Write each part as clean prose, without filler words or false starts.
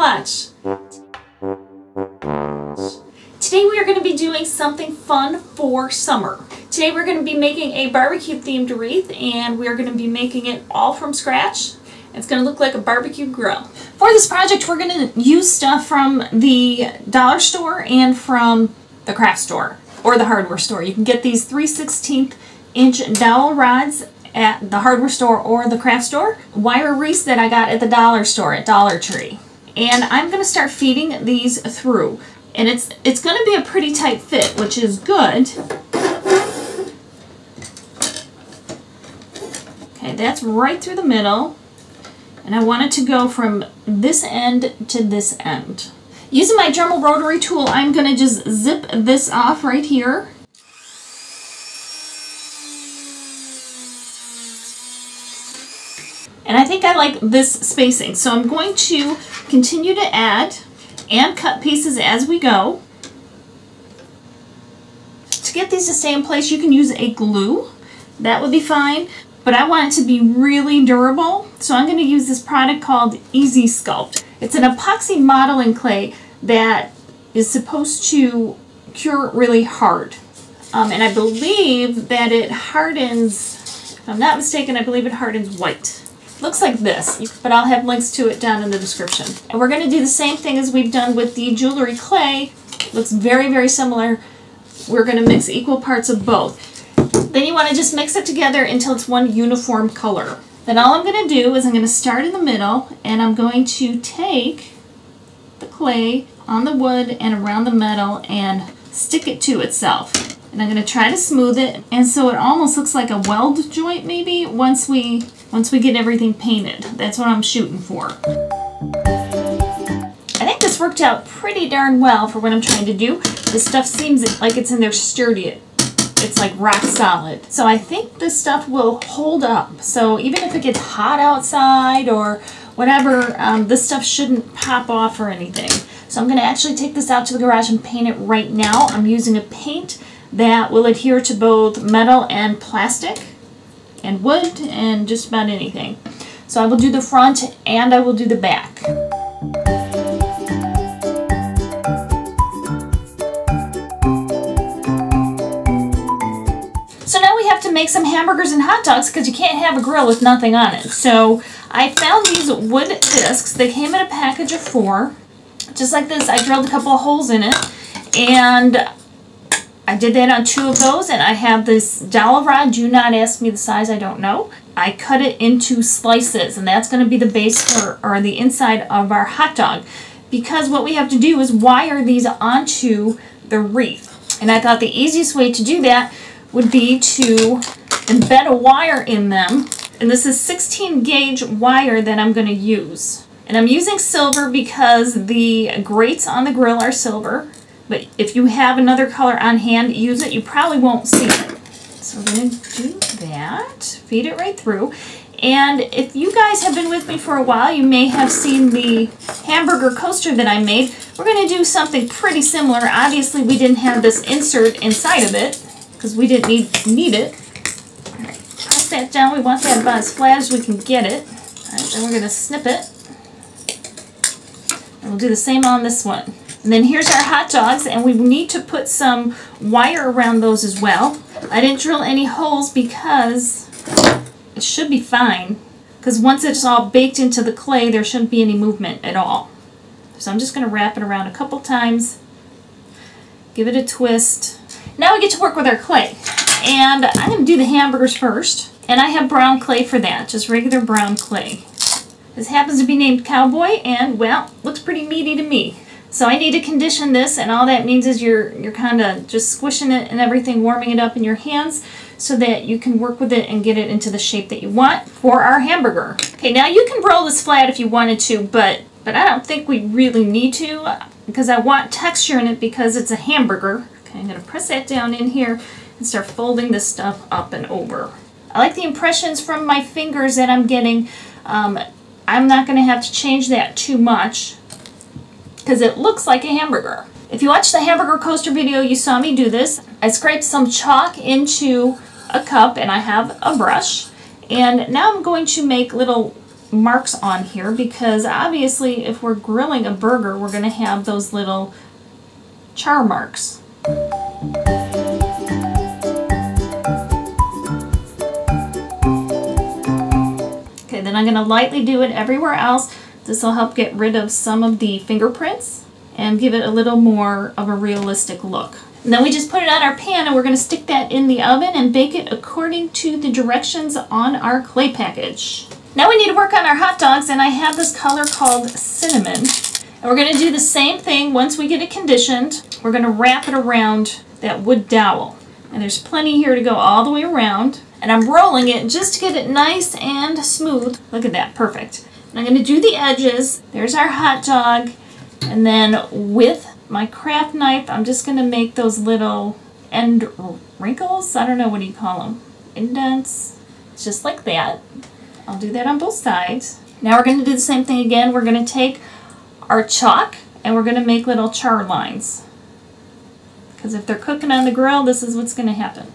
Klatch. Today we are going to be doing something fun for summer. Today we're going to be making a barbecue themed wreath, and we are going to be making it all from scratch. It's going to look like a barbecue grill. For this project we're going to use stuff from the dollar store and from the craft store or the hardware store. You can get these 3/16 inch dowel rods at the hardware store or the craft store. Wire wreaths that I got at the dollar store at Dollar Tree. And I'm going to start feeding these through. And it's going to be a pretty tight fit, which is good. Okay, that's right through the middle. And I want it to go from this end to this end. Using my Dremel rotary tool, I'm going to just zip this off right here. And I think I like this spacing, so I'm going to continue to add and cut pieces as we go. To get these to stay in place, you can use a glue. That would be fine, but I want it to be really durable, so I'm going to use this product called Easy Sculpt. It's an epoxy modeling clay that is supposed to cure really hard. And I believe that it hardens, if I'm not mistaken, I believe it hardens white. Looks like this, but I'll have links to it down in the description. And we're going to do the same thing as we've done with the jewelry clay. Looks very, very similar. We're going to mix equal parts of both. Then you want to just mix it together until it's one uniform color. Then all I'm going to do is I'm going to start in the middle, and I'm going to take the clay on the wood and around the metal and stick it to itself. And I'm going to try to smooth it, and so it almost looks like a weld joint maybe once we get everything painted. That's what I'm shooting for. I think this worked out pretty darn well for what I'm trying to do. This stuff seems like it's in there sturdy. It's like rock solid. So I think this stuff will hold up. So even if it gets hot outside or whatever, this stuff shouldn't pop off or anything. So I'm going to actually take this out to the garage and paint it right now. I'm using a paint that will adhere to both metal and plastic and wood and just about anything. So I will do the front and I will do the back. So now we have to make some hamburgers and hot dogs because you can't have a grill with nothing on it. So I found these wood discs. They came in a package of 4. Just like this, I drilled a couple of holes in it, and I did that on 2 of those, and I have this dowel rod. Do not ask me the size, I don't know. I cut it into slices, and that's going to be the base for, or the inside of our hot dog, because what we have to do is wire these onto the wreath. And I thought the easiest way to do that would be to embed a wire in them, and this is 16 gauge wire that I'm going to use. And I'm using silver because the grates on the grill are silver. But if you have another color on hand, use it. You probably won't see it. So we're going to do that. Feed it right through. And if you guys have been with me for a while, you may have seen the hamburger coaster that I made. We're going to do something pretty similar. Obviously, we didn't have this insert inside of it because we didn't need it. All right, press that down. We want that about as flat as we can get it. All right, then we're going to snip it. And we'll do the same on this one. And then here's our hot dogs, and we need to put some wire around those as well. I didn't drill any holes because it should be fine. Because once it's all baked into the clay, there shouldn't be any movement at all. So I'm just going to wrap it around a couple times. Give it a twist. Now we get to work with our clay. And I'm going to do the hamburgers first. And I have brown clay for that, just regular brown clay. This happens to be named Cowboy, and, well, looks pretty meaty to me. So I need to condition this, and all that means is you're kind of just squishing it and everything, warming it up in your hands so that you can work with it and get it into the shape that you want for our hamburger. Okay, now you can roll this flat if you wanted to, but I don't think we really need to because I want texture in it because it's a hamburger. Okay, I'm going to press that down in here and start folding this stuff up and over. I like the impressions from my fingers that I'm getting. I'm not going to have to change that too much because it looks like a hamburger. If you watched the hamburger coaster video, you saw me do this. I scraped some chalk into a cup and I have a brush. And now I'm going to make little marks on here because obviously if we're grilling a burger, we're going to have those little char marks. Okay, then I'm going to lightly do it everywhere else. This will help get rid of some of the fingerprints and give it a little more of a realistic look. And then we just put it on our pan and we're going to stick that in the oven and bake it according to the directions on our clay package. Now we need to work on our hot dogs, and I have this color called cinnamon. And we're going to do the same thing once we get it conditioned. We're going to wrap it around that wood dowel. And there's plenty here to go all the way around. And I'm rolling it just to get it nice and smooth. Look at that, perfect. And I'm going to do the edges. There's our hot dog. And then with my craft knife, I'm just going to make those little end wrinkles. I don't know, what do you call them? Indents. Just like that. I'll do that on both sides. Now we're going to do the same thing again. We're going to take our chalk and we're going to make little char lines. Because if they're cooking on the grill, this is what's going to happen.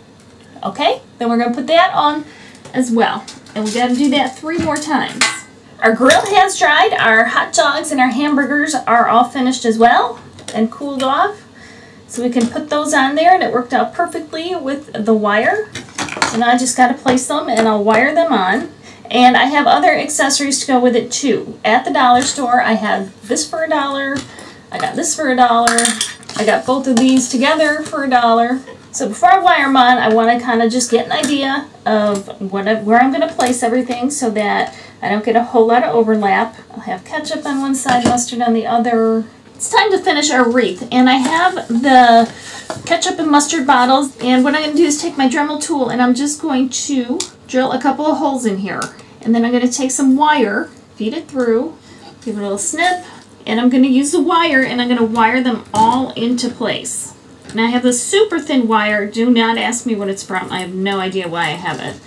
Okay, then we're going to put that on as well. And we've got to do that 3 more times. Our grill has dried. Our hot dogs and our hamburgers are all finished as well and cooled off. So we can put those on there, and it worked out perfectly with the wire. So now I just got to place them and I'll wire them on. And I have other accessories to go with it too. At the dollar store, I had this for $1. I got this for $1. I got both of these together for $1. So before I wire them on, I want to kind of just get an idea of where I'm going to place everything so that I don't get a whole lot of overlap. I'll have ketchup on one side, mustard on the other. It's time to finish our wreath, and I have the ketchup and mustard bottles, and what I'm going to do is take my Dremel tool and I'm just going to drill a couple of holes in here. And then I'm going to take some wire, feed it through, give it a little snip, and I'm going to use the wire and I'm going to wire them all into place. And I have this super thin wire. Do not ask me what it's from. I have no idea why I have it.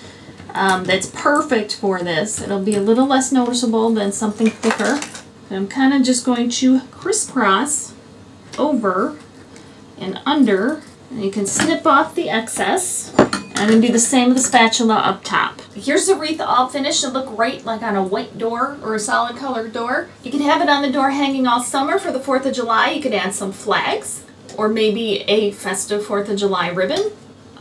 That's perfect for this. It'll be a little less noticeable than something thicker. And I'm kind of just going to crisscross over and under. And you can snip off the excess. I'm going to do the same with the spatula up top. Here's the wreath all finished. It'll look great like on a white door or a solid colored door. You can have it on the door hanging all summer for the 4th of July. You could add some flags or maybe a festive 4th of July ribbon.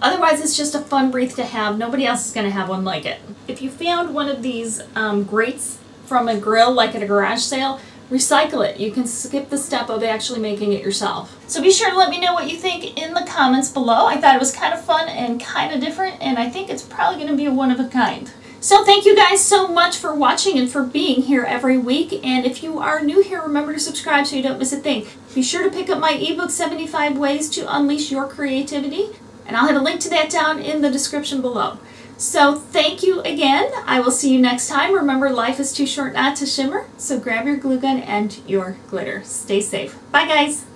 Otherwise, it's just a fun wreath to have. Nobody else is going to have one like it. If you found one of these grates from a grill, like at a garage sale, recycle it. You can skip the step of actually making it yourself. So be sure to let me know what you think in the comments below. I thought it was kind of fun and kind of different, and I think it's probably going to be a one of a kind. So thank you guys so much for watching and for being here every week. And if you are new here, remember to subscribe so you don't miss a thing. Be sure to pick up my ebook, 75 Ways to Unleash Your Creativity. And I'll have a link to that down in the description below. So thank you again. I will see you next time. Remember, life is too short not to shimmer. So grab your glue gun and your glitter. Stay safe. Bye, guys.